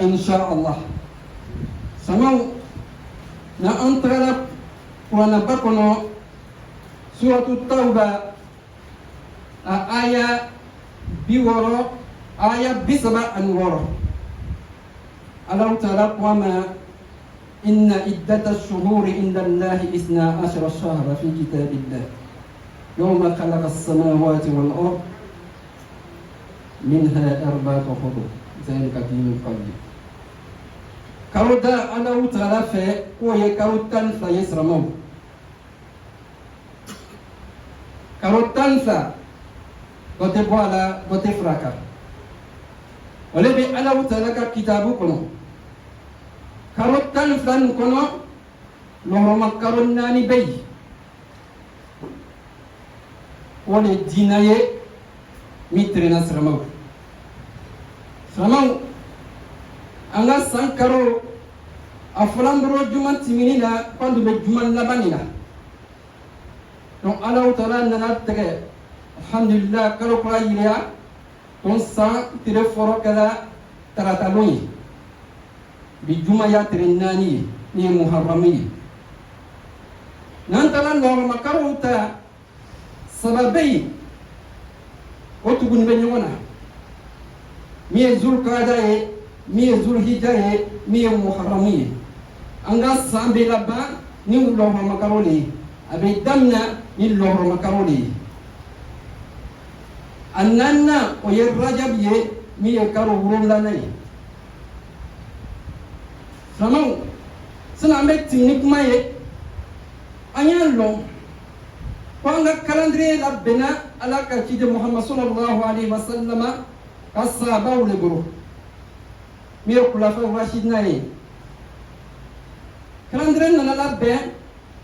إن شاء الله سمو نأنترى ونبقنا سورة التوبة آية بورو آية بسبع أنورو الله تعالى وما إن عدة الشهور عند الله 12 شهرا في كتاب الله يوم خلق السماوات والأرض منها 4 حروف ذلك دين القيم كرودا الله تعالى في ويكروتان فيسرمو كروتان فا وتبوالا وتفراكا ولبي الله تعالى كتابكم كروتان فلان كنا لهما كروناني بي ولي ديناي ميترنا سرمو سرمو أنا سانكارو أفلام برو جمان تيمينينا كندو بجمان لبانينا donc Allah Ta'ala nana tege alhamdulillah kalo kala yilia ton sa tire foro kala tarata loyi bi juma ya tire nani ni muharrami nan tala no makaro ta sababai otugun be nyona mi zul qada e mi zul hijja e mi muharrami anga sambe laba ni ulo makaro le abe damna ni lohro makaroni annanna o yer rajab ye mi ye karo wurum la nay sama sana mbek tinik maye anyan lo ko nga calendrier la bena ala ka ci de muhammad sallallahu alaihi wasallam asaba wal guru mi ko la fa rashid nay calendrier na la be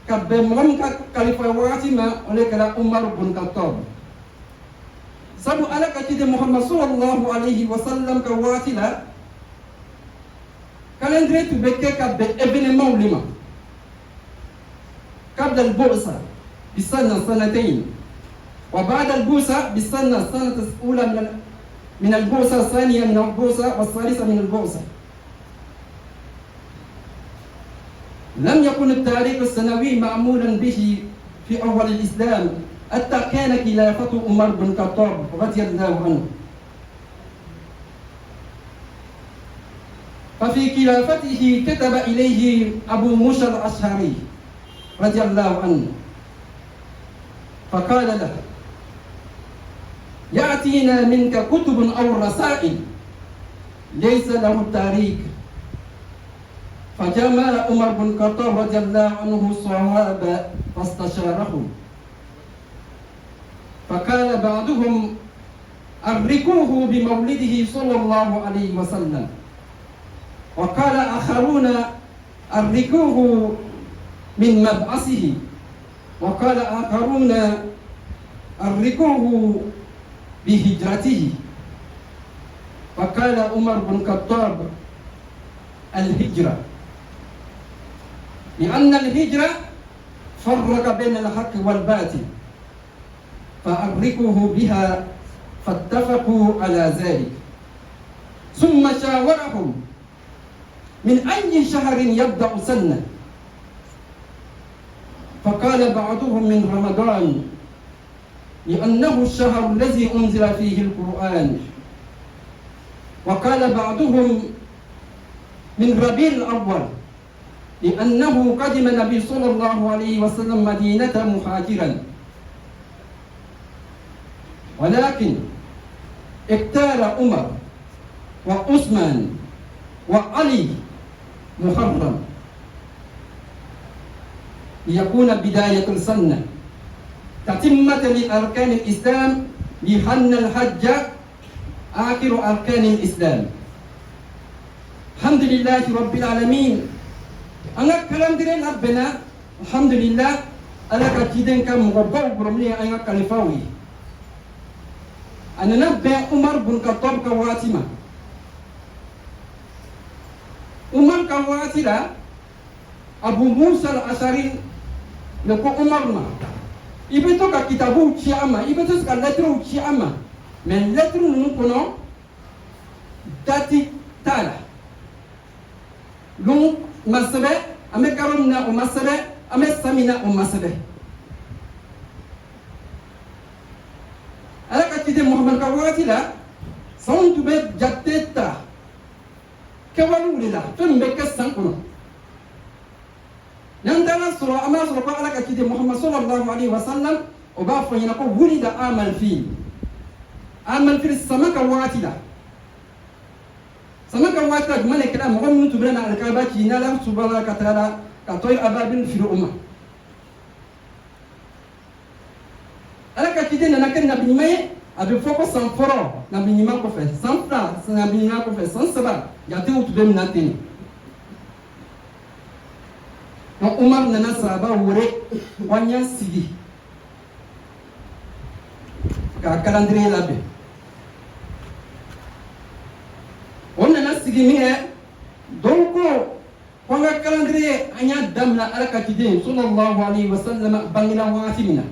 kabbe mom ka khalifa wati ma ole kala umar bin khattab sabu ala ka tide muhammad sallallahu alaihi wasallam ka wati la calendrier tu bekke kabbe événement lima قبل البعثة بسنة سنتين وبعد البعثة بسنة السنة الأولى من البعثة الثانية من البعثة والثالثة من البعثة لم يكن التاريخ السنوي معمولا به في أول الإسلام حتى كان خلافة عمر بن الخطاب رضي الله عنه ففي خلافته كتب إليه أبو موسى الأشعري رضي الله عنه فقال له يأتينا منك كتب أو رسائل ليس له تاريخ فجمع عمر بن الخطاب رضي الله عنه الصحابة فاستشارهم فقال بعضهم أدركوه بمولده صلى الله عليه وسلم وقال آخرون أدركوه من مبعثه وقال آخرون أدركوه بهجرته فقال عمر بن الخطاب الهجرة لأن الهجرة فرق بين الحق والباطل فأدركوه بها فاتفقوا على ذلك ثم شاورهم من أي شهر يبدأ سنة فقال بعضهم من رمضان لأنه الشهر الذي أنزل فيه القرآن وقال بعضهم من ربيع الأول لأنه قدم النبي صلى الله عليه وسلم مدينة مهاجرا ولكن اختار عمر وعثمان وعلي محرم ليكون بداية السنة تتمة لأركان الإسلام لأن الحج آخر أركان الإسلام الحمد لله رب العالمين أنا كلام دين ربنا الحمد لله أنا كتيدن كم مغبر برمني أنا كالفاوي أنا نبي عمر بن الخطاب كواتمة عمر كواتلا أبو موسى الأشعري نكو عمر ما يبتو كتابو تشياما يبتو كاللترو تشياما من لترو نكونو داتي تالا lung masabe ame karonna o masabe ame samina o masabe ala ka kide muhammad ka wati la santu be jatteta kawalu lila fembe ka sankuno nandana sura ama sura ko ala ka kide muhammad sallallahu alaihi wasallam o ba fo yana ko wulida amal fi samaka wati la samaka wati la mane kala mo mun tubrana alkaba ki na la subhanahu wa ta'ala ka toy ababil fil umma ala ka kide na kan nabi may abi foko san foro nabi nyima ko fe san fra nabi nyima ko fe san saba ya te utube minatini no umar nana saba wure wanya sigi ka calendrier labe on nana sigi mi e donc ko nga calendrier anya damna ala ka kide sallallahu alaihi wasallam bangina watimina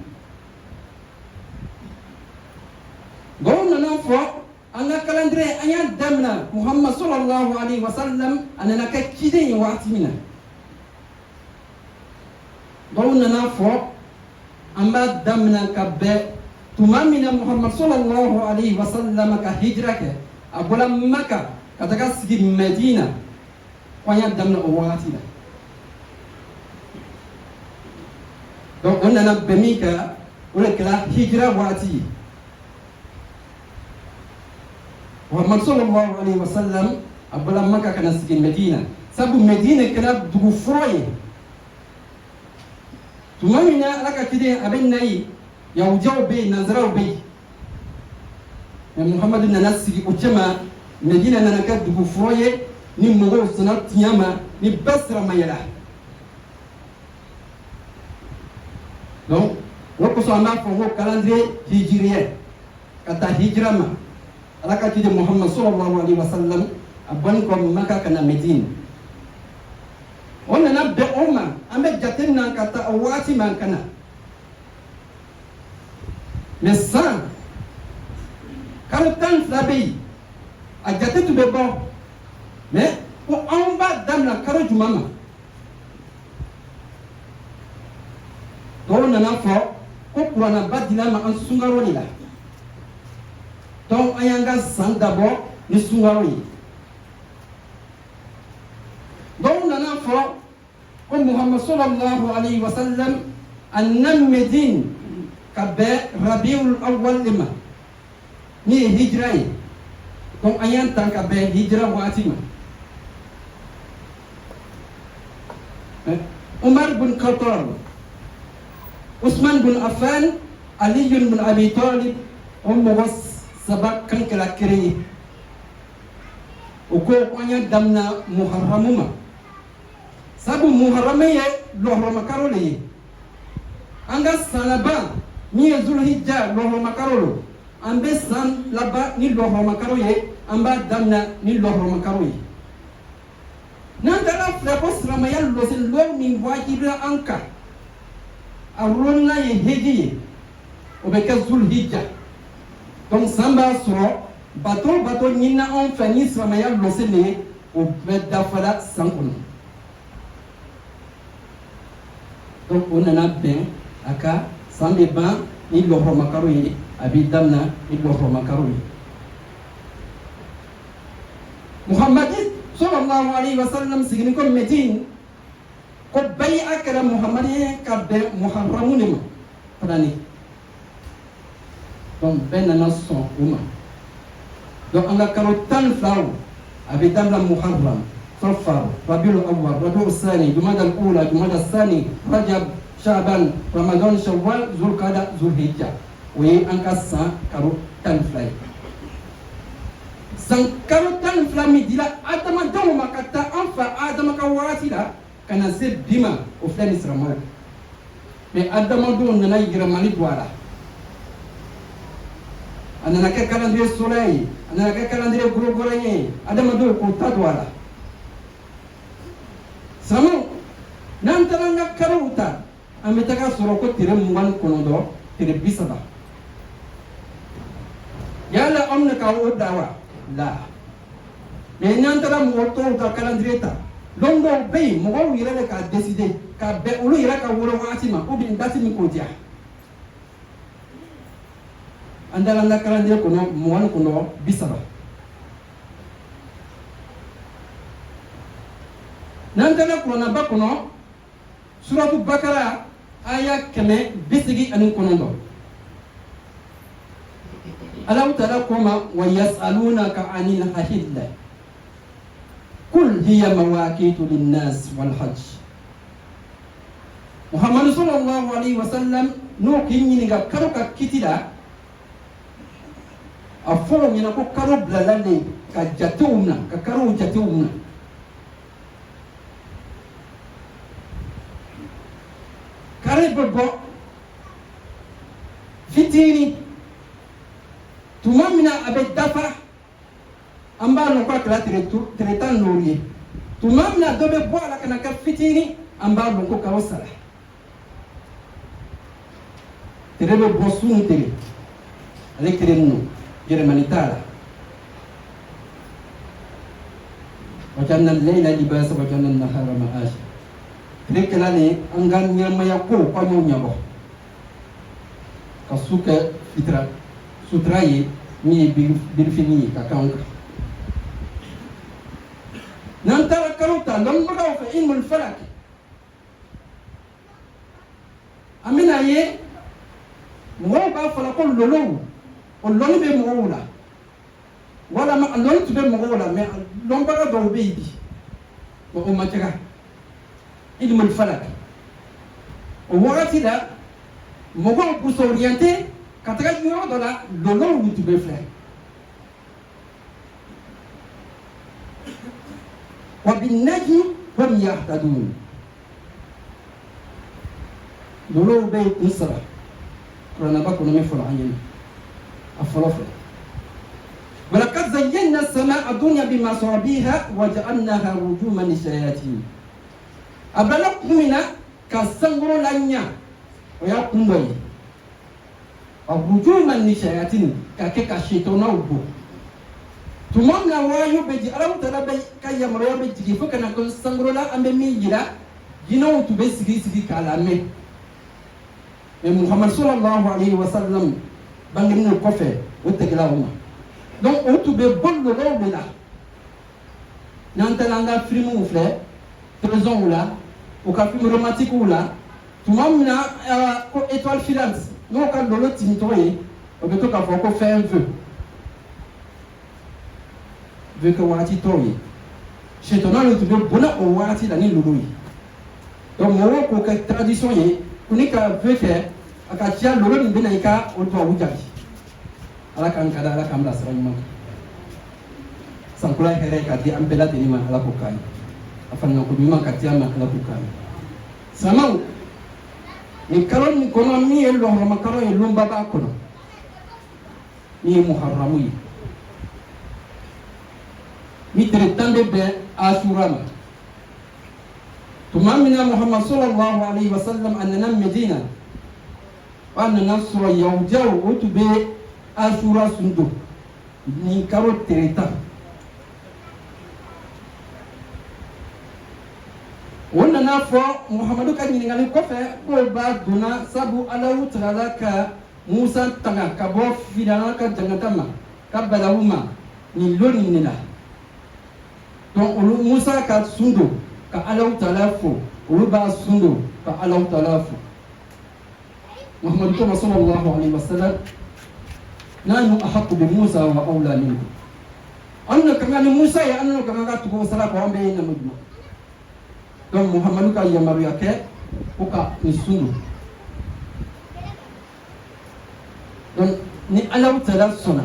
gonna na fo anga calendrier anya damna muhammad sallallahu alaihi wasallam anana ka kide watimina gonna na fo amba damna ka be tumamina muhammad sallallahu alaihi wasallam ka hijra ke abula makka kataka sigi medina kwanya damna o watina donc on a bemika wala kala hijra wati muhammad sallallahu alaihi wasallam abula makka kana sigi medina sabu medina kana dugu froye tumamina alaka kide abin nayi yawjaw be nazraw be ya muhammadu nana sigi uchama medina nana ka dugu froye ni mogo sanat tiyama ni basra mayala donc woko so ama fo wo calendrier hijriye kata hijrama alaka kide muhammad sallallahu alaihi wasallam abon ko maka kana medina onna na be umma ambe jatenna kata awati man kana mais ça quand tant l'abeille a jate tu be bon mais pour en bas dans la caro du maman donc on a fo ko pour na badila ma an sungaro ni la donc ayanga san d'abord ni sungaro ni donc on a fo ko muhammad sallallahu alaihi wasallam annam medine kabe rabiul awwal lima ni hijra yi donc ayan tan kabe hijra watima umar bin khattab usman bin affan ali bin abi talib was sabak kan kala kiri uko ayan damna muharramuma sabu muharramaye lohro makarole anga salaba ni zulhijja lohro makarolo ambe san laba ni lohro makaroye amba damna ni lohro makaroye nantara frako sramaya losin lo min wajibra anka aronna ye hejiye obeka zulhijja donc samba soro bato nyina on fani sramaya losene o bedafala sankono donc on en a bien aka sambe ban ni lohro makaroye abi damna ni lohro makaroye muhammad sallallahu alaihi wasallam sigini ko medine ko bay akara muhammad ka be muharramun fadani donc ben nason uma donc anga karo tan flaw abi damla muharram صفر ربيع الأول ربيع الثاني جمادى الأولى جمادى الثاني رجب شعبان رمضان شوال ذو القعدة ذو الحجة وي أنك سان كارو تنفلاي سان كارو تنفلاي مديلا آدم دم ما كتا أنفا آدم كواتي لا كان زب بما وفلان إسرامال mais آدم دون ننا يجرمالي بوارا أنا نكى calendrier soleil أنا نكى calendrier gregorien آدم دون كوتا دوارا Samo nantaranga karuta ametaka soroko tire mwan konodo tire bisaba yala omna ka odawa la me nantara moto ta kalandreta londo be mo yire ka décider ka be ulu yire ka woro wati ma ou bien dati mi ko dia andala na kalande ko no mo wan ko no bisaba nandala ko na ba ko no suratu bakara aya keme bisigi anin konondo Allah ta'ala koma wa yas'alunaka 'anil ahilla qul hiya mawaqitu lin-nas wal hajj Muhammad sallallahu alaihi wasallam no kinni ga karoka kitida aforo nyina ko karo blalale ka jatewna ka karo jatewna kare bobo fitini tumamina abe dafa amba no kwa kala tretan noriye tumamina dobe bo ala kana ka fitini amba no ko kawo sala terebe bo sunu tere ale kerenu germanitala wajanna al-layla libasa wajanna an-nahara ma'asha rekelane angan nyamaya ko kwa nyabo kasuka fitra sutraye mi birfini ka kanka nan tara karuta lam baga fa ilmul falak amina ye mo ba fala ko lolo o lolo be mo wala wala ma lolo tube mo wala me lom baga do be bi o ma tega ilmul falak o wakati da mo ko pour s'orienter kataka yoro do la lolo wu tube fla wa bin najmi hum yahtadun lolo be usra rana ba ko no me fola anyen afolofa ولقد زينا السماء الدنيا بمصابيح وجعلناها رجوما للشياطين abala kumina ka sangoro lanya oya kumboyi arujuma ni shayatin ka ke ka shetona ubo tumanga wayo beji alamu tala be kaya maro be jigi foka na ko sangoro la ambe mi yira jino to be sigi kala me Muhammad sallallahu alaihi wasallam bangin no kofe wotegla huma donc o to be bollo lo be la nanta langa frimu fle trésor là au café romantique ou là tout monde na étoile filante non quand dans l'autre tintoye on peut ka faut ko faire un vœu que wati toye chez toi le tout bona o wati dani lului donc mo ko ka tradition ye kunika vœu faire aka tia lolo ni bena ika o to wujabi ala kan kada ala kamla sarayma sankula here ka di ambela de ni ma ala ko kai afanya kujuma kati ya makala kukani samau ni karon ni kono mi elo makaro elo baba kono ni muharramu mi tretande be ashura tumamina Muhammad sallallahu alaihi wasallam anna medina wa anna nasra yawjaw utbe ashura sundu ni karo tretan wonna na fo Muhammadu ka nyingali ko fe ko ba duna sabu Allahu ta'ala ka Musa tanga ka bo fidana ka jangatama ka balawuma ni loni nila donc Musa ka sundo ka Allahu ta'ala fo ulu ba sundo ka Allahu ta'ala fo Muhammadu sallallahu alaihi wasallam nanu ahqqu bi Musa wa awla minhu anna kama ni Musa ya anna kama ka tuko sala ko ambe na mujma donc Muhammadu ka yamaru yake uka nisundu donc ni Allah Ta'ala sona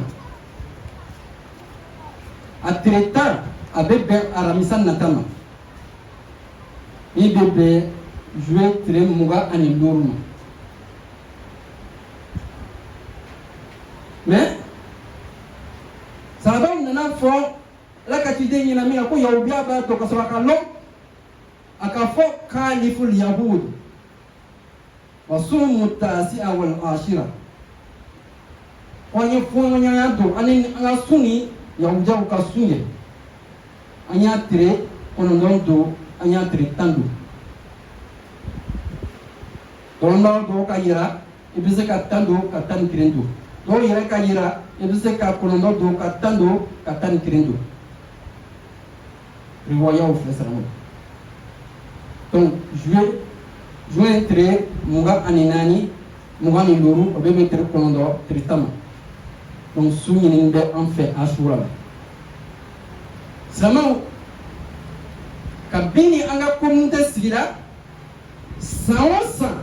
atreta abebe aramisan natama ni bebe jouer très muga ani loruma mais ça va nana fo la katide ni na mi ko yawbiya ba to ko sawaka lo akafo kaliful yahud wasumu tasi'a wal ashira wanye funya yato ani angasuni yahuja ukasunye anya tre kɔnɔntɔn don an y'a tiri 10 don kɔnɔntɔn dɔw ka yira i bɛ se ka 10 don ka 11 don dɔw yɛrɛ ka yira i bɛ se ka kɔnɔntɔn don ka 10 don ka 11 don riwayaw filɛ silamɛw donc juin tire 24 25 o bɛ bɛ tire 9 tire 10 donc su ɲinini bɛ an fɛ Asura la silamɛw kabini an ka communauté sigira san o san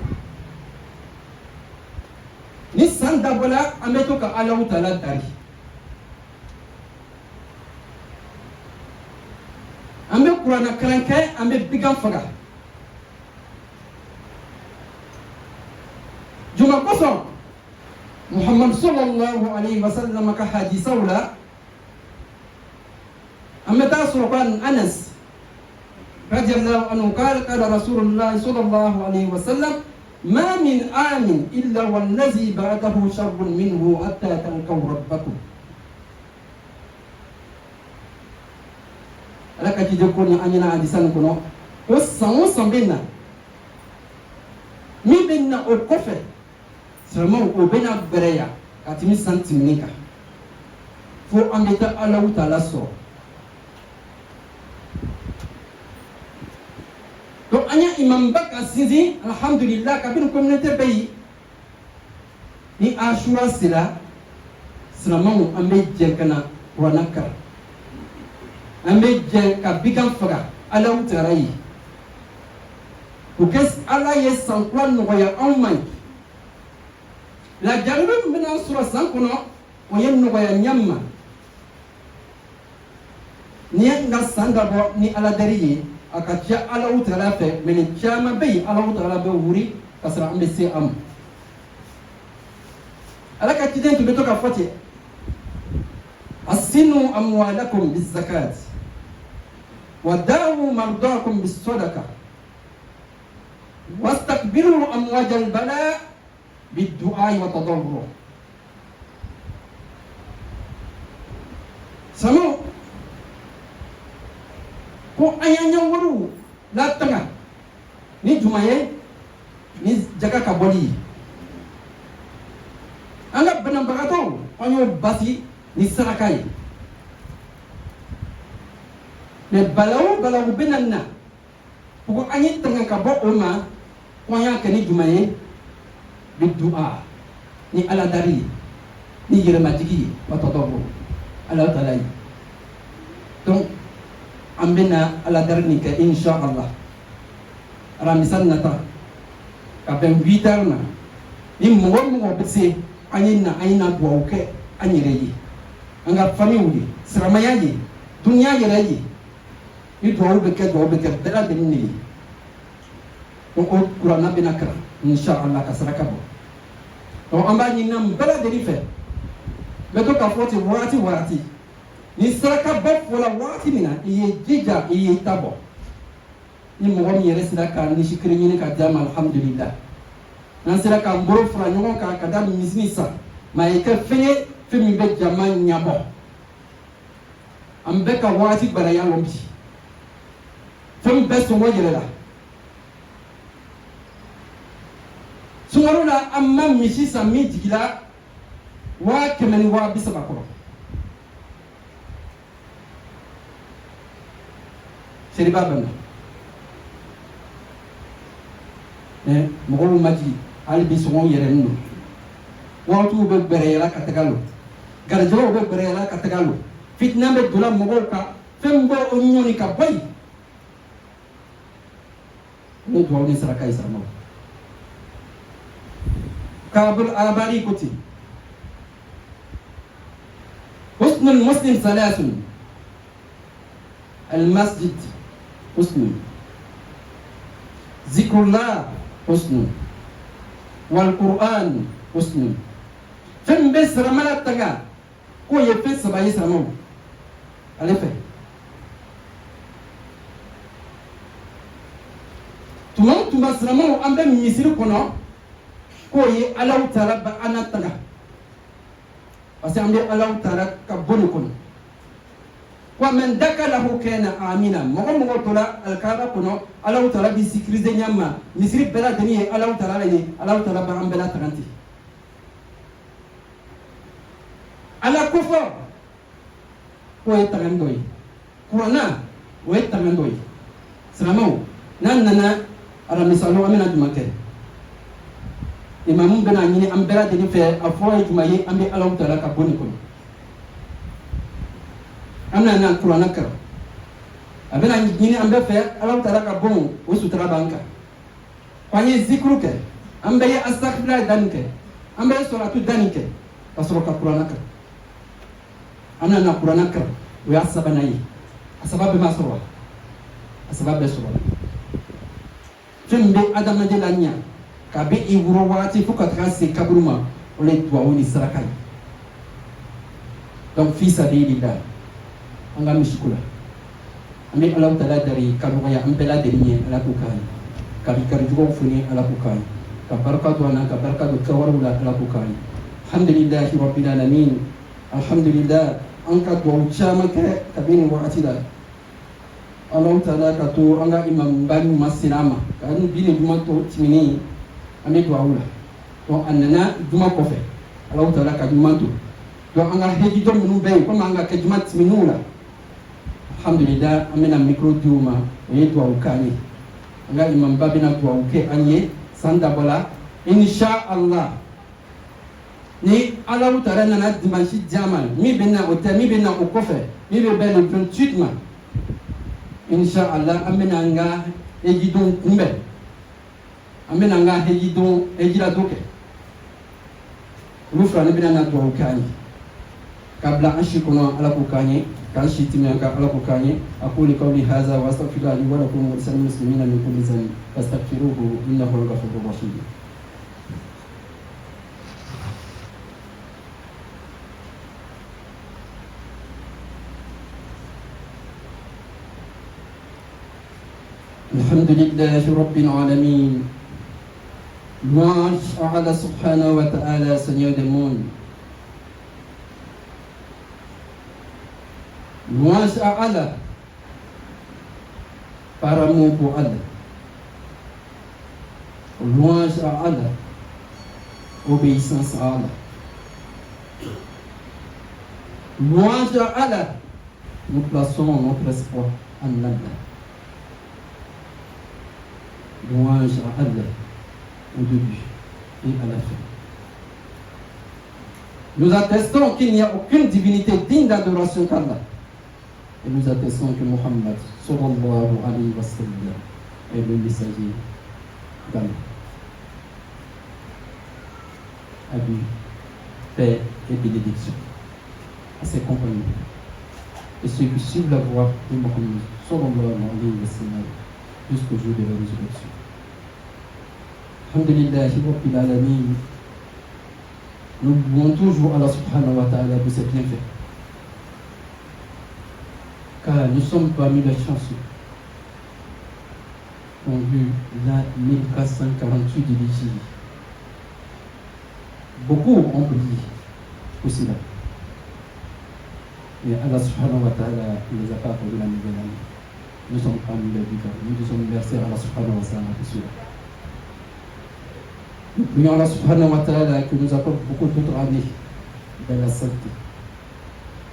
ni san dabɔla an bɛ to ka Alahu Taala dari an bɛ kuranɛ kalan kɛ an bɛ bigan faga juma kosɔn Muhammad sallallahu alaihi wasallam ka hadisaw la an bɛ taa sɔrɔ ko Anas radiyallahu anhu qala rasulullah sallallahu alaihi wasallam ما من عام إلا والذي بعده شر منه حتى تلقوا ربكم alaka ti de koni anyina adisan kono o san benna mi benna o kofe seulement o benna bereya atimi santimika fo ameta Allahu Taala so donc anya imam baka sinzi alhamdulillah kabin communauté bayi ni Ashura sila seulement ambe jenkana wanaka ambe je ka bigan faga Allahu Taala yi ko kes ala ye sankwa noya anmai la jarbe mina sura sankono o yen noya nyamma ni nga sanda bo ni ala dariye akatia Allahu Taala fe men chama bay Allahu Taala be wuri kasra ambe se am ala ka tiden to beto ka fati asinu amwalakum bizakat وداووا مرضاكم بالصدقة واستكبروا أمواج البلاء بالدعاء والتضرع سمو ko ayanya waru la tanga ni jumaye ni jaga ka boli anga banam bagato onyo basi ni sarakai ne balawu benanna ko anyi tanga ka bo oma ko ya ke ni jumaye bi du'a ni ala dari ni yere majigi watodobo ala Taala donc ambena ala dari ni ke inshallah ramisan nata ka ben 8 heures na ni mo bese anyi na du'a ke anyi reyi anga famille siramayaji dunya yerayi ni duwawu bɛ kɛ bɛɛ lajɛlen de ye donc o kuranna bɛna kalan inshallah ka saraka bɔ donc an b'a ɲini na bɛɛ lajɛlen fɛ bɛ to ka fɔ ten wagati ni saraka bɔ fɔla wagati min na i ye jija i ye ta bɔ ni mɔgɔ min yɛrɛ sera ka nisikiri ɲini ka diya ma alhamdulillah n'an sera k'an bolo fara ɲɔgɔn kan ka da misiri san maa ye kɛ fɛn ye fɛn min bɛ jama ɲɛbɔ an bɛ ka wagati gbaraya lɔn bi fɛn bɛɛ sɔngɔ yɛlɛla sunkalo la an ma misi san min jigila 100 ni 30 kɔrɔ seriba bɛnna mɔgɔw ma jigi hali bi sɔngɔ yɛlɛlen don wagatiw bɛ gbɛrɛyɛla ka taga lɔ garijɛgɛw bɛ gbɛrɛyɛla ka taga lɔ fitina bɛ donna mɔgɔw kan fɛn bɛ o ɲɔni ka bɔ yen ne duwawu ni saraka ye saramaw kabul abari kuti husn muslim salasun المسجد حسن ذكر الله حسن والقرآن حسن فين بس رمالا تجا كو يفيد سبعي سرمو ألفه tuma silamɛw an bɛ misiri kɔnɔ k'o ye Alahu Taala ba an na tanga parce que an bɛ Alahu Taala ka bɔ de kɔnɔ ومن دخله كان آمنا مغو تولا الكارا كنو الله تعالى بيسكريزي نياما مسري بلا دني الله تعالى لي الله تعالى بام بلا ترانتي على كفر ويتغندوي قرانا ويتغندوي سلامو ناننا على مثالو امنا دمكه imam bena ñini am bela de fe afoy juma yi ambi Allah ta'ala ka boni ko amna nan qur'ana kar abena ñini am be fe Allah ta'ala ka bon o sutra banka kwani zikru ke ambe ya astaghfirullah danke ambe salatu danke pasro ka qur'ana kar amna nan qur'ana kar o ya sabana yi asbab ma sorwa asbab be sorwa tumbe adama de lanya kabe iwuro wati fuka trase kaburuma ole tuwa woni sarakai donc fi sabilillah anga mishkula ami Allah taala dari kabuga ya ambela deriye ala kukai kabi karjugo funi ala kukai ka barakatu ana ka barakatu kawarula ala kukai alhamdulillah rabbil alamin alhamdulillah anka do chama ke kabini wati la Allah taala ka to anga imam bani masinama kan bini duma to timini ami do awula donc annana duma ko fe Allah taala ka duma to donc anga heji do minu be ko anga ka duma timinula alhamdulillah amena micro duma e do awukani anga imam babina do awuke anye sanda bola insha Allah ni Allah taala nana dimanche jamal mi benna o te mi benna o ko fe mi be ben le 28 ma insha Allah amena anga heji do kumbe amena nga hejido ejira doke rufra ne bina na do kani kabla ashi kono ala ko kani kan shi timya ka ala ko kani aqulu qawli hadha wa astaghfirullahi wa lakum wa lisal muslimina min kulli dhanb fastaghfiruhu innahu ghafurur rahim alhamdulillahi rabbil alamin. Louange à Allah subhanahu wa ta'ala, Seigneur des mondes. Louange à Allah par amour pour Allah. Louange à Allah, obéissance à Allah. Louange à Allah, nous plaçons notre espoir en Allah. Louange à Allah au début et à la fin. Nous attestons qu'il n'y a aucune divinité digne d'adoration qu'Allah. Et nous attestons que Muhammad sallallahu alayhi wa sallam est le messager d'Allah. Abus, paix et bénédiction à ses compagnons et ceux qui suivent la voie de Muhammad sallallahu alayhi wa sallam jusqu'au jour de la résurrection. Alhamdulillah, Rabbil Alamin. Nous louons toujours Allah subhanahu wa ta'ala de ses bienfaits. Car nous sommes parmi les chanceux qui ont vu l'an 1448 de l'Égypte. Beaucoup ont prié pour cela. Mais Allah subhanahu wa ta'ala ne les a pas accordé la nouvelle année. Nous sommes parmi les vivants. Nous sommes versés à Allah subhanahu wa ta'ala pour cela. Nous prions Allah subhanahu wa ta'ala que nous apporte beaucoup d'autres années dans la santé,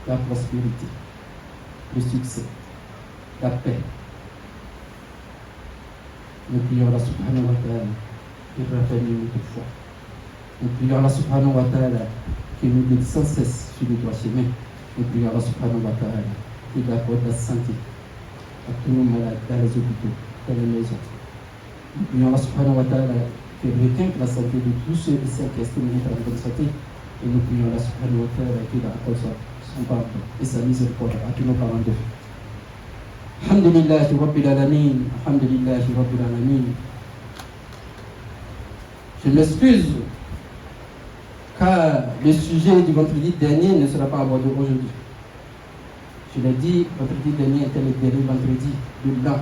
la prospérité, le succès, la paix. Nous prions Allah subhanahu wa ta'ala qu'il raffermit notre foi. Nous prions Allah subhanahu wa ta'ala qu'il nous guide sans cesse sur le droit chemin. Nous prions Allah subhanahu wa ta'ala qu'il apporte la santé à tous nos malades dans les hôpitaux, dans les maisons. Nous prions Allah subhanahu wa ta'ala qu'il requinque la santé de tous ceux et celles qui estiment être en bonne santé. Et nous prions Allah subhanahu wa ta'ala qu'il accorde son pardon et sa miséricorde à tous nos parents de feu. Alhamdulillah Rabbil Alamin. Alhamdulillah Rabbil Alamin. Je m'excuse car le sujet du vendredi dernier ne sera pas abordé aujourd'hui. Je l'ai dit, vendredi dernier était le dernier vendredi de l'an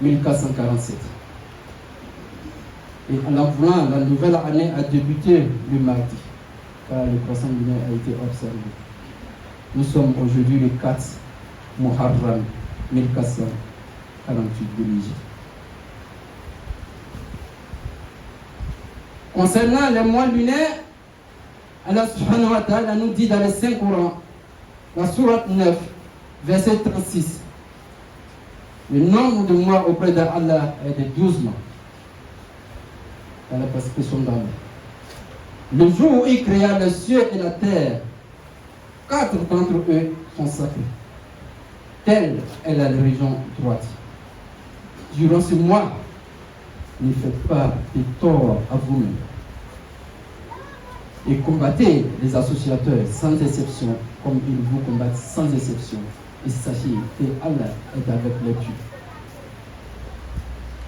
1447. Et en l'avouant, la nouvelle année a débuté le mardi, car le croissant lunaire a été observé. Nous sommes aujourd'hui le 4 Muharram 1448 de l'Égypte. Concernant les mois lunaires, Allah subhanahu wa ta'ala nous dit dans les 5 Corans, la sourate 9, verset 36, le nombre de mois auprès d'Allah est de 12 mois. Dans la prescription d'Allah. Le jour où il créa les cieux et la terre, 4 d'entre eux sont sacrés. Telle est la religion droite. Durant ce mois, ne faites pas de tort à vous-même. Et combattez les associateurs sans exception, comme ils vous combattent sans exception. Et sachez que Allah est avec les pieux.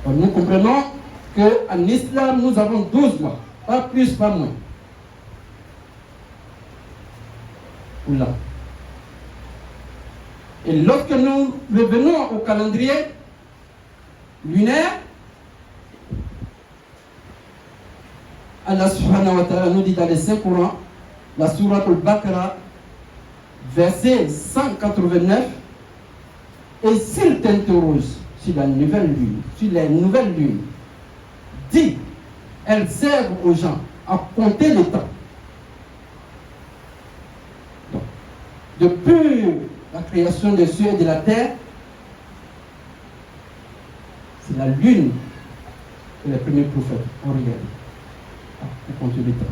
Nous comprenons qu'en islam, nous avons 12 mois, pas plus, pas moins. Oula. Et lorsque nous revenons au calendrier lunaire, Allah subhanahu wa ta'ala nous dit dans les 5 Corans, la sourate al-Baqarah, verset 189, et s'il t'interroge sur la nouvelle lune, sur les nouvelles lunes, dis, elles servent aux gens à compter le temps. Donc, depuis la création des cieux et de la terre, c'est la lune que les premiers prophètes ont regardé pour compter le temps.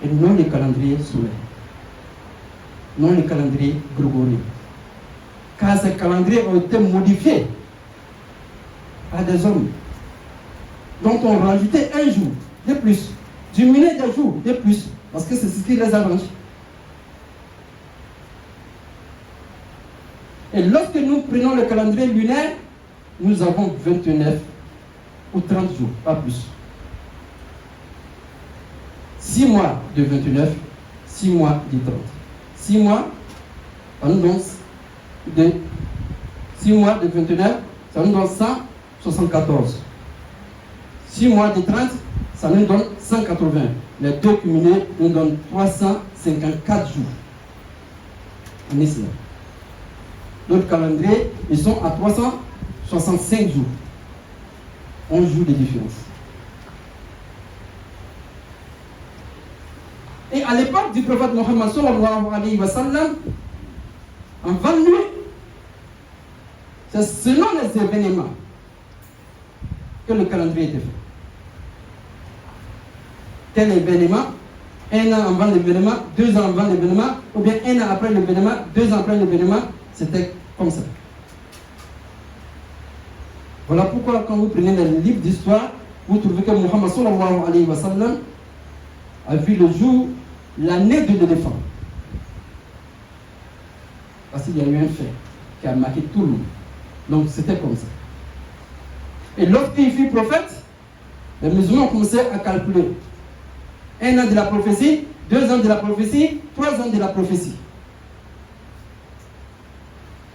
Et non les calendriers solaires, non les calendriers grégoriens. Car ces calendriers ont été modifiés par des hommes dont on rajoutait un jour de plus, diminué des jours de plus, parce que c'est ce qui les arrange. Et lorsque nous prenons le calendrier lunaire, nous avons 29 ou 30 jours, pas plus. 6 mois de 29, 6 mois de 30. 6 mois, ça nous donne 6 mois de 29, ça nous donne 174. 6 mois de 30, ça nous donne 180. Les deux cumulés nous donnent 354 jours en islam. Notre calendrier, ils sont à 365 jours. 11 jours de différence. Et à l'époque du prophète Mohammed sallallahu alayhi wa sallam, en 20 nuits, c'est selon les événements que le calendrier était fait. Tel événement, 1 an avant l'événement, 2 ans avant l'événement, ou bien 1 an après l'événement, 2 ans après l'événement, c'était comme ça. Voilà pourquoi quand vous prenez les livres d'histoire, vous trouvez que Mohammed sallallahu alayhi wa sallam a vu le jour, l'année de l'éléphant. Parce qu'il y a eu un fait qui a marqué tout le monde. Donc c'était comme ça. Et lorsqu'il fut prophète, les musulmans ont commencé à calculer 1 an de la prophétie, 2 ans de la prophétie, 3 ans de la prophétie.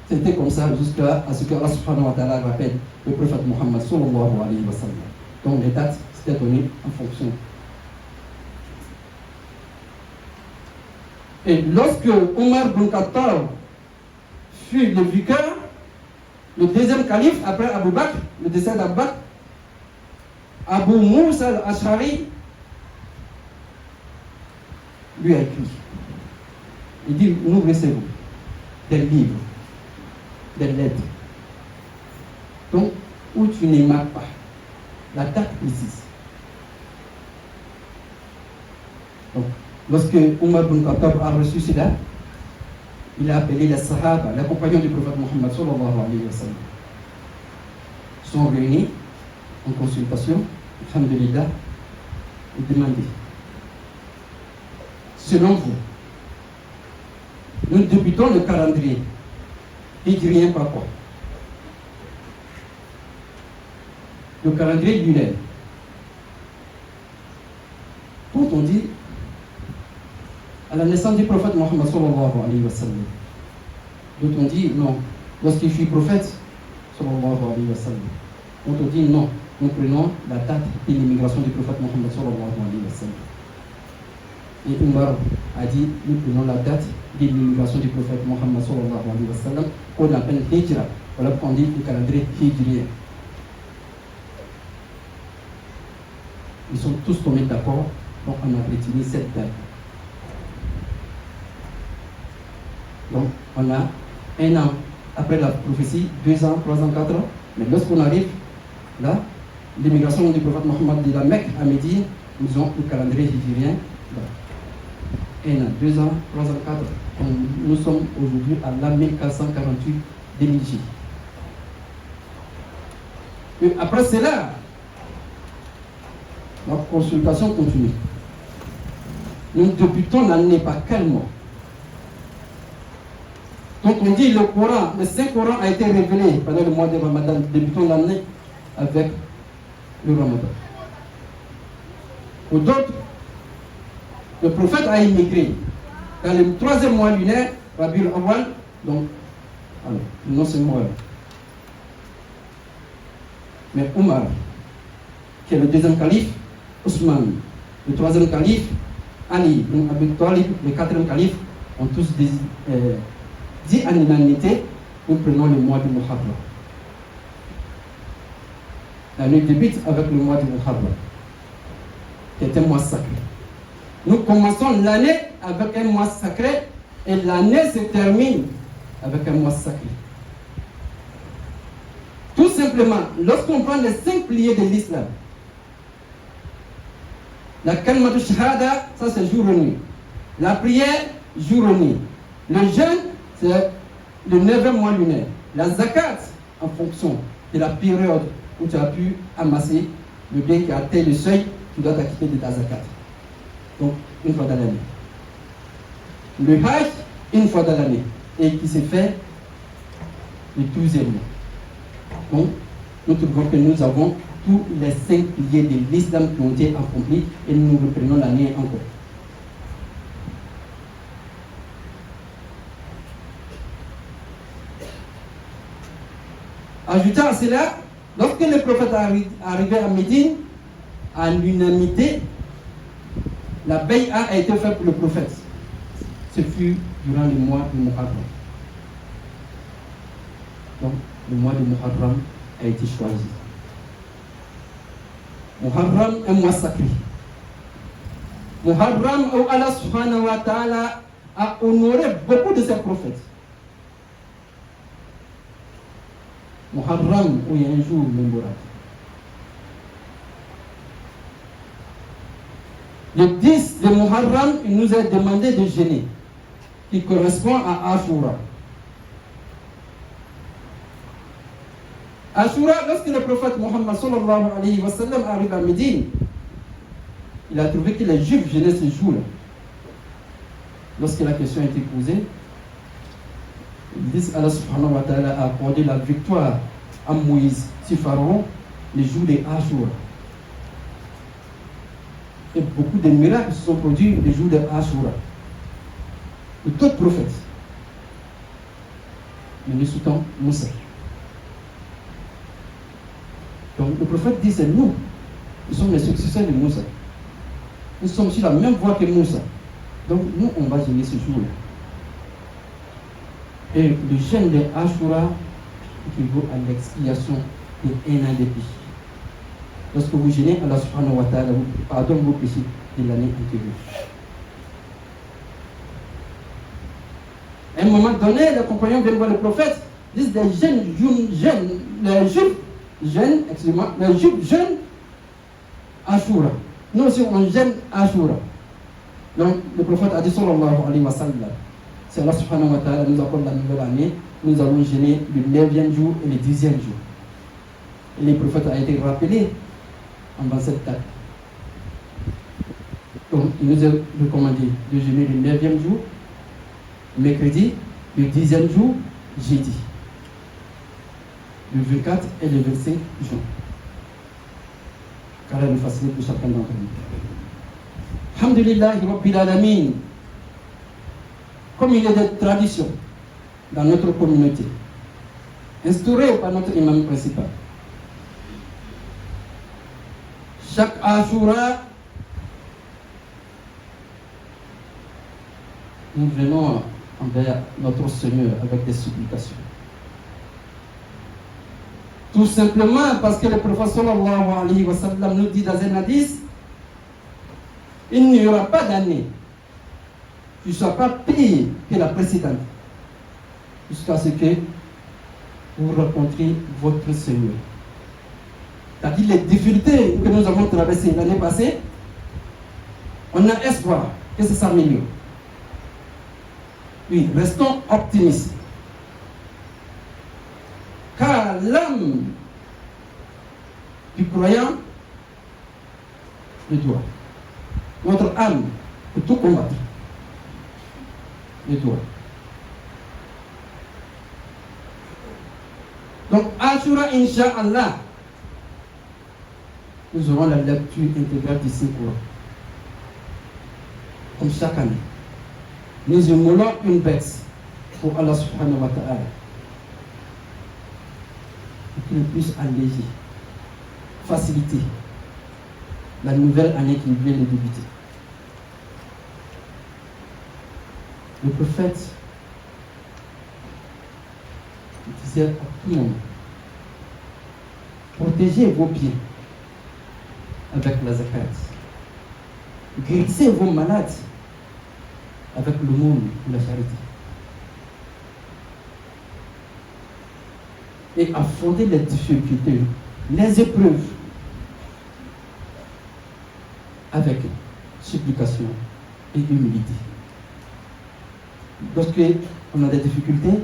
C'était comme ça jusqu'à ce que Allah subhanahu wa ta'ala rappelle le prophète Mohammed sallallahu alayhi wa sallam. Donc les dates c'était donné en fonction. Et lorsque Omar ibn Khattab fut le vicaire, le deuxième calife après Abu Bakr, le décès d'Abu Bakr, Abu Moussa al-Ash'ari lui a écrit. Il dit, nous recevons des livres, des lettres. Donc, où tu ne marques pas la date précise. Donc, lorsque Omar ibn Khattab a reçu cela, il a appelé les Sahaba, les compagnons du prophète Mohammed sallallahu alayhi wa sallam. Ils sont réunis en consultation, alhamdulillah, et demandé, selon vous, nous débutons le calendrier hijrien par quoi? Le calendrier lunaire. Quand on dit à la naissance du prophète Mohammed sallallahu alayhi wa sallam, d'autres on dit non, lorsqu'il fut prophète sallallahu alayhi wa sallam. Quand on dit non, nous prenons la date de l'immigration du prophète Mohammed sallallahu alayhi wa sallam. Et Umar a dit, nous prenons la date de l'immigration du prophète Mohammed sallallahu alayhi wa sallam, qu'on appelle Hijra. Voilà pourquoi on dit le calendrier hijrien. Ils sont tous tombés d'accord, donc on a retenu cette date. Donc on a un an après la prophétie, 2 ans, 3 ans, 4 ans. Mais lorsqu'on arrive là, l'immigration du prophète Mohammed de la Mecque à Médine, nous avons le calendrier hijrien. 1 an, 2 ans, 3 ans, 4 ans. Nous sommes aujourd'hui à l'an 1448 de l'Égypte. Et après cela, la consultation continue. Nous débutons l'année par quel mois? Donc on dit le Coran, le Saint-Coran a été révélé pendant le mois de Ramadan. Débutons l'année avec le Ramadan. Pour d'autres, le prophète a immigré dans le 3e mois lunaire, Rabiul Awwal, donc, alors, non c'est moi. Mais Omar, qui est le 2e calife, Ousmane, le 3e calife, Ali, donc Abi Talib, le 4e calife, ont tous dit en unanimité, nous prenons le mois du Muharram. L'année débute avec le mois du Muharram, qui est un mois sacré. Nous commençons l'année avec un mois sacré et l'année se termine avec un mois sacré. Tout simplement, lorsqu'on prend les 5 piliers de l'islam, la kalmatu shahada, ça c'est jour et nuit. La prière, jour et nuit. Le jeûne, c'est le 9e mois lunaire. La zakat, en fonction de la période où tu as pu amasser le bien qui a atteint le seuil, tu dois t'acquitter de ta zakat. Donc, une fois dans l'année. Le hajj, une fois dans l'année. Et qui s'est fait le 12e mois. Donc, nous trouvons que nous avons tous les 5 piliers de l'islam qui ont été accomplis et nous reprenons l'année encore. Ajoutant à cela, lorsque le prophète est arrivé à Médine, à l'unanimité, la bay'a a été faite pour le prophète. Ce fut durant le mois de Muharram. Donc, le mois de Muharram a été choisi. Muharram est un mois sacré. Muharram, où Allah subhanahu wa ta'ala a honoré beaucoup de ses prophètes. Muharram, où il y a un jour mémorable. Le 10 de Muharram, il nous est demandé de jeûner, qui correspond à Ashura. Ashura, lorsque le prophète Mohammed sallallahu alayhi wa sallam arrive à Médine, il a trouvé que les Juifs jeûnaient ce jour-là. Lorsque la question a été posée, ils disent Allah subhanahu wa ta'ala a accordé la victoire à Moïse sur Pharaon le jour de Ashura. Et beaucoup de miracles se sont produits le jour de Ashura. De d'autres prophètes. Mais nous citons Moussa. Donc le prophète dit c'est nous sommes les successeurs de Moussa. Nous sommes sur la même voie que Moussa. Donc nous on va jeûner ce jour-là. Et le jeûne de Ashura équivaut à l'expiation de 1 an de péché. Lorsque vous jeûnez, Allah subhanahu wa ta'ala vous pardonne vos péchés de l'année antérieure. À un moment donné, les compagnons viennent voir le prophète, disent les Juifs jeûnent Ashura. Nous aussi on jeûne Ashura. Donc le prophète a dit sallallahu alayhi wa sallam, c'est Allah subhanahu wa ta'ala nous accorde la nouvelle année, nous allons jeûner le 9e jour et le 10e jour. Et le prophète a été rappelé en cette date. Donc il nous a recommandé de jeûner le 9e jour, mercredi, le 10e jour, jeudi. Le 24 et le 25 juin. Car elle nous facilite pour chacun d'entre nous. Alhamdulillah Rabbil Alamin. Comme il est de tradition dans notre communauté, instaurée par notre imam principal, chaque Ashura, nous venons envers notre Seigneur avec des supplications. Tout simplement parce que le prophète sallallahu alayhi wa sallam nous dit dans un hadith, il n'y aura pas d'année qui ne soit pas pire que la précédente, jusqu'à ce que vous rencontriez votre Seigneur. C'est-à-dire les difficultés que nous avons traversées l'année passée, on a espoir que ça s'améliore. Oui, restons optimistes. Car l'âme du croyant le doit. Notre âme peut tout combattre. Le doit. Donc, Ashura, Inch'Allah, nous aurons la lecture intégrale du Saint-Coran. Comme chaque année. Nous immolons une bête pour Allah subhanahu wa ta'ala. Pour qu'il puisse alléger, faciliter la nouvelle année qui vient de débuter. Le prophète disait à tout le monde, protégez vos pieds avec la zakat. Guérissez vos malades avec le monde ou la charité. Et affronter les difficultés, les épreuves avec supplication et humilité. Lorsque on a des difficultés,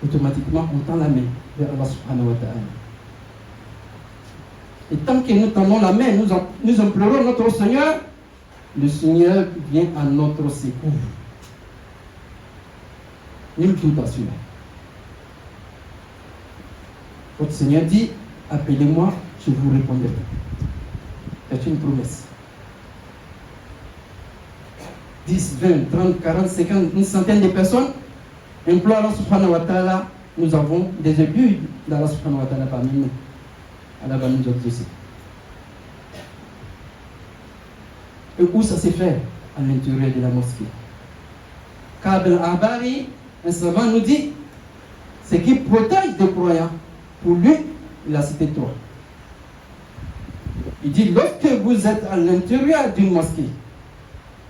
automatiquement on tend la main vers Allah subhanahu wa ta'ala. Et tant que nous tendons la main, nous implorons notre Seigneur, le Seigneur vient à notre secours. Nul doute à cela. Votre Seigneur dit, appelez-moi, je vous répondrai. C'est une promesse. 10, 20, 30, 40, 50, une centaine de personnes implorent Allah subhanahu wa ta'ala. Nous avons des élus d'Allah subhanahu wa ta'ala parmi nous. Allah va nous exaucer. Et où ça s'est fait? À l'intérieur de la mosquée. Ka'b al-Ahbari, un savant nous dit, ce qui protège des croyants, pour lui, il a cité trois. Il dit, lorsque vous êtes à l'intérieur d'une mosquée,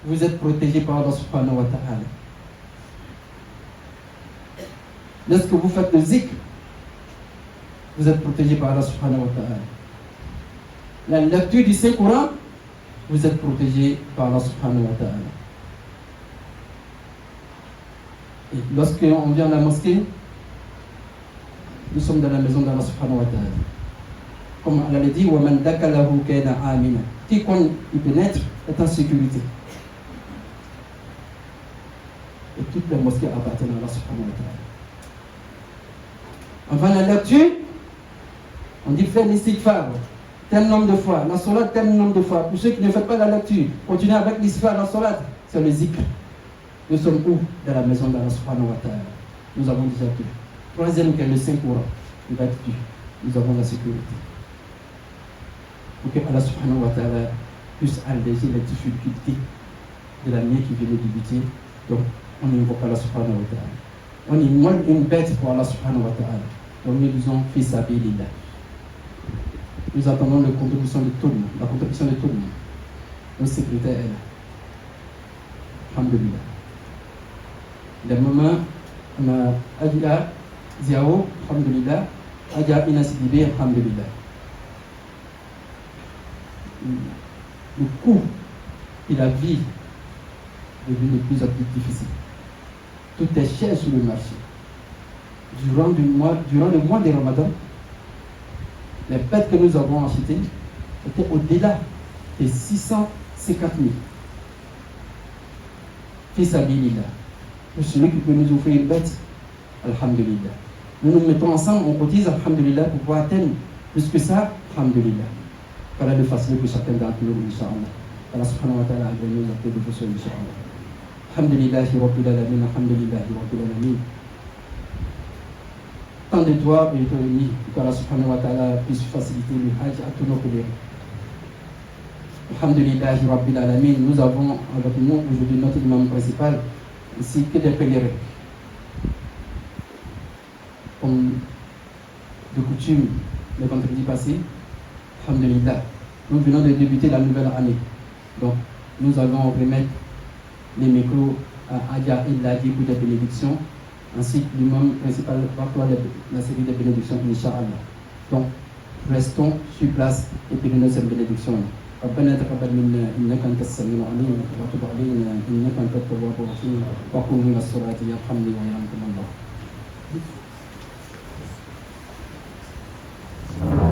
vous êtes protégé par Allah subhanahu wa ta'ala. Lorsque vous faites le zikr, vous êtes protégé par Allah subhanahu wa ta'ala. La lecture du Saint-Coran, vous êtes protégé par Allah subhanahu wa ta'ala. Et lorsque on vient à la mosquée, nous sommes dans la maison d'Allah subhanahu wa ta'ala. Comme Allah l'a dit, وَمَنْ دَكَلَهُ كَيْنَ آمِنًا. Quiconque y pénètre est en sécurité. Et toutes les mosquées appartiennent à Allah subhanahu wa ta'ala. Avant la lecture, on dit faites l'istighfar tel nombre de fois, la salat tel nombre de fois. Pour ceux qui ne font pas la lecture, continuez avec l'istighfar, la salat, c'est le zikr. Nous sommes où? Dans la maison d'Allah subhanahu wa ta'ala. Nous avons déjà tout. Troisième, qui est le Saint-Coran, il va être tout. Nous avons la sécurité. Pour que Allah subhanahu wa ta'ala puisse alléger les difficultés de l'année qui vient de débuter. Donc, on invoque Allah subhanahu wa ta'ala. On immole une bête pour Allah subhanahu wa ta'ala. Donc, nous disons, fils sabilillah. Nous attendons la contribution de tout le monde. La contribution de tout le monde. Notre secrétaire est là. Alhamdulillah. Les mamans, on a Adila Ziao, alhamdulillah. Adja Inasidibé, alhamdulillah. Le coût et la vie devient de plus en plus difficile. Tout est cher sur le marché. Durant le mois de Ramadan, les bêtes que nous avons achetées étaient au-delà des 650 000. Fils sabilillah. Pour celui qui peut nous offrir une bête, alhamdulillah. Nous nous mettons ensemble, on cotise, alhamdulillah, pour pouvoir atteindre plus que ça, alhamdulillah. Qu'Allah le facilite pour chacun d'entre nous, Inch'Allah. Allah subhanahu wa ta'ala a donné la paix de vos soeurs, Inch'Allah. Alhamdulillahi Rabbil Alamin, Alhamdulillahi Rabbil Alamin. Tant de toi et de toi, qu'Allah subhanahu wa ta'ala puisse faciliter le hajj à tous nos pèlerins. Alhamdulillahi Rabbil Alamin. Nous avons avec nous aujourd'hui notre imam principal, ainsi que des pèlerins. Comme de coutume, le vendredi passé, alhamdulillah, nous venons de débuter la nouvelle année. Donc, nous allons remettre les micros à Adja Illadi pour des bénédictions, ainsi que l'imam principal va faire la série de bénédictions, Inch'Allah. Donc, restons sur place et prenons cette bénédiction. ربنا تقبل منا انك انت السميع العليم وتب علينا انك انت التواب الرحيم وقم من الصلاه يرحمني ويرحمكم الله.